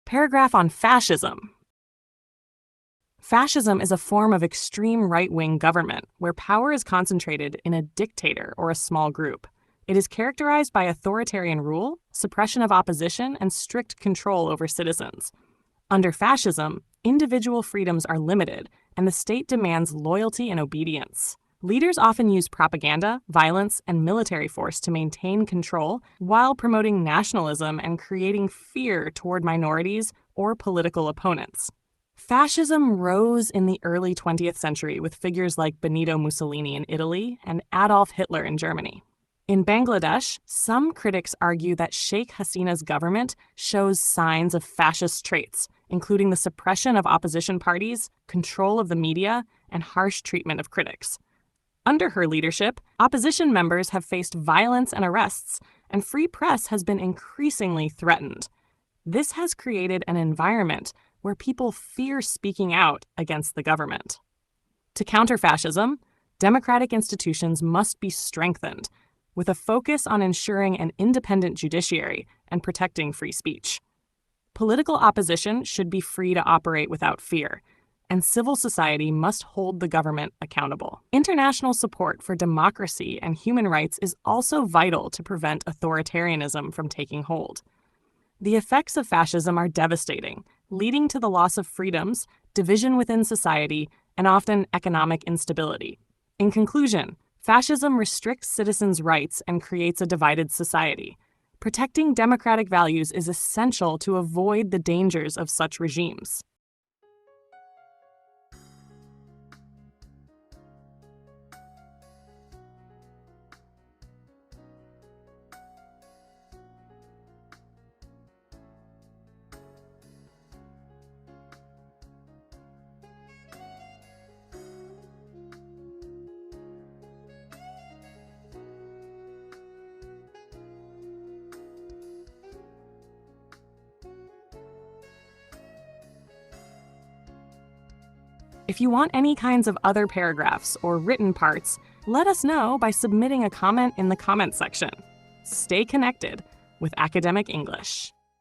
Paragraph on fascism. Fascism is a form of extreme right-wing government where power is concentrated in a dictator or a small group. It is characterized by authoritarian rule, suppression of opposition, and strict control over citizens. Under fascism, individual freedoms are limited, and the state demands loyalty and obedience. Leaders often use propaganda, violence, and military force to maintain control while promoting nationalism and creating fear toward minorities or political opponents. Fascism rose in the early 20th century with figures like Benito Mussolini in Italy and Adolf Hitler in Germany. In Bangladesh, some critics argue that Sheikh Hasina's government shows signs of fascist traits, including the suppression of opposition parties, control of the media, and harsh treatment of critics. Under her leadership, opposition members have faced violence and arrests, and free press has been increasingly threatened. This has created an environment where people fear speaking out against the government. To counter fascism, democratic institutions must be strengthened, with a focus on ensuring an independent judiciary and protecting free speech. Political opposition should be free to operate without fear, and civil society must hold the government accountable. International support for democracy and human rights is also vital to prevent authoritarianism from taking hold. The effects of fascism are devastating, leading to the loss of freedoms, division within society, and often economic instability. In conclusion, fascism restricts citizens' rights and creates a divided society. Protecting democratic values is essential to avoid the dangers of such regimes. If you want any kinds of other paragraphs or written parts, let us know by submitting a comment in the comment section. Stay connected with Academic English.